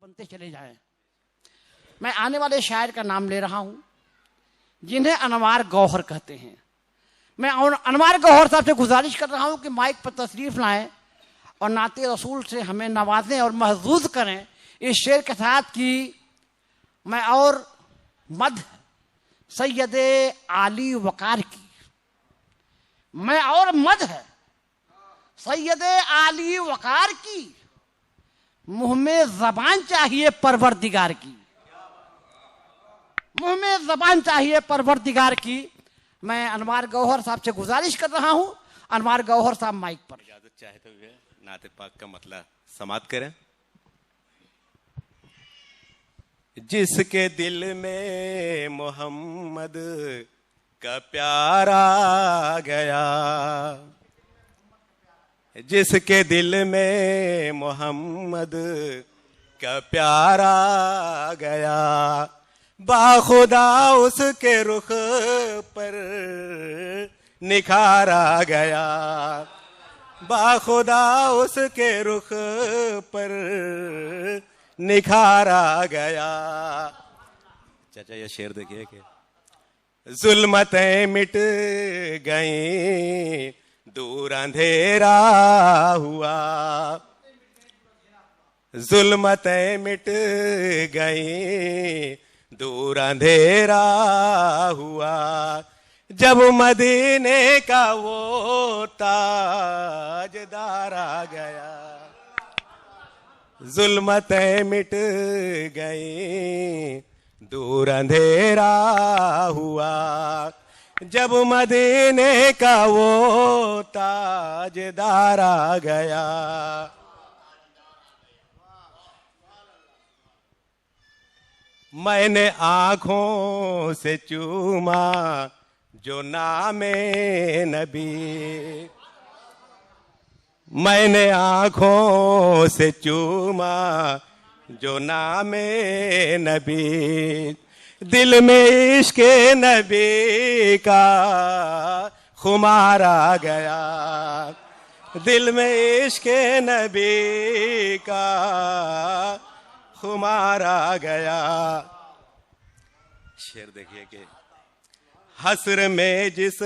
बनते चले जाएं। मैं आने वाले शायर का नाम ले रहा हूं जिन्हें अनवार गौहर कहते हैं। मैं अनवार गौहर साहब से गुजारिश कर रहा हूं कि माइक पर तशरीफ लाएं और नाते रसूल से हमें नवाजें और महजूज करें इस शेर के साथ कि मैं और मद सैयद आली वकार की, मैं और मद है सैयद आली वकार की, मुंह में जबान चाहिए परवरदिगार की, मुंह में जबान चाहिए परवरदिगार की। मैं अनवार गौहर साहब से गुजारिश कर रहा हूं, अनवार गौहर साहब माइक पर। इजाजत चाहे तो नाते पाक का मतलब समाप्त करें। जिसके दिल में मोहम्मद का प्यार आ गया, जिसके दिल में मोहम्मद का प्यार आ गया, बाखुदा उसके रुख पर निखार आ गया, बाखुदा उसके रुख पर निखार आ गया। चाचा ये शेर देखिए कि जुल्मतें मिट गई दूर अंधेरा हुआ, जुल्मतें मिट गई दूर अंधेरा हुआ, जब मदीने का वो ताजदार आ गया, जुल्मतें मिट गई दूर अंधेरा हुआ, जब मदीने का वो ताजदार आ गया। मैंने आंखों से चूमा जो नामे नबी, मैंने आंखों से चूमा जो नामे नबी, दिल में इश्क नबी का खुमार आ गया, दिल में इश्क नबी का खुमार आ गया। शेर देखिए कि हस्र में जिस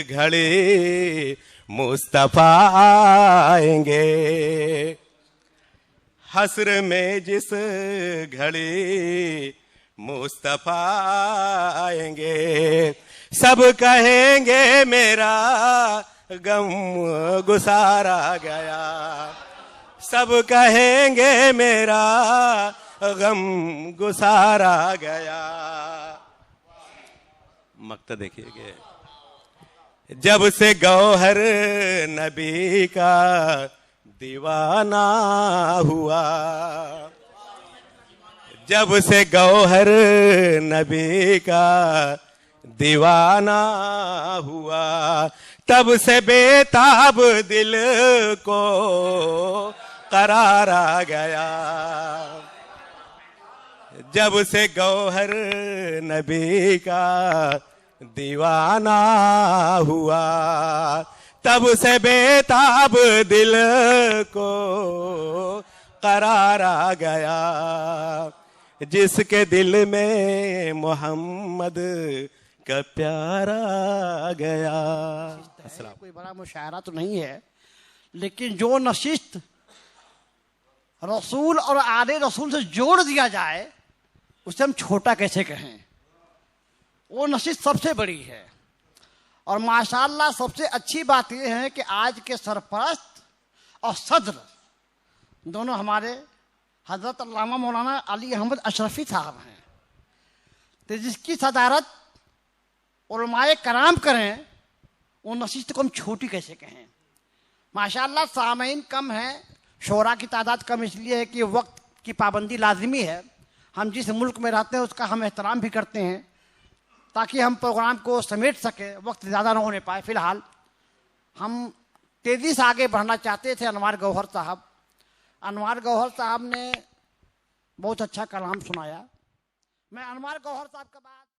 घड़ी मुस्तफा आएंगे, हस्र में जिस घड़ी मुस्तफा आएंगे, सब कहेंगे मेरा गम गुसार आ गया, सब कहेंगे मेरा गम गुसार आ गया। मक्ता देखिए, जब से गौहर नबी का दीवाना हुआ, जब से गौहर नबी का दीवाना हुआ, तब से बेताब दिल को करार आ गया, जब से गौहर नबी का दीवाना हुआ, तब से बेताब दिल को करार आ गया, जिसके दिल में मोहम्मद का प्यार आ गया। कोई बड़ा मुशायरा तो नहीं है, लेकिन जो नशिस्त रसूल और आले रसूल से जोड़ दिया जाए उसे हम छोटा कैसे कहें, वो नशिस्त सबसे बड़ी है। और माशाअल्लाह सबसे अच्छी बात यह है कि आज के सरपरस्त और सदर दोनों हमारे हजरत अल्लामा मौलाना अली अहमद अशरफी साहब हैं, तो जिसकी सदारत उलमाए कराम करें वो नशिस्त को हम छोटी कैसे कहें। माशाअल्लाह सामईन कम हैं, शोरा की तादाद कम इसलिए है कि वक्त की पाबंदी लाजिमी है। हम जिस मुल्क में रहते हैं उसका हम एहतराम भी करते हैं ताकि हम प्रोग्राम को समेट सके, वक्त ज़्यादा ना होने पाए। फिलहाल हम तेज़ी से आगे बढ़ना चाहते थे। अनवार गौहर साहब, अनवार गौहर साहब ने बहुत अच्छा कलाम सुनाया। मैं अनवार गौहर साहब का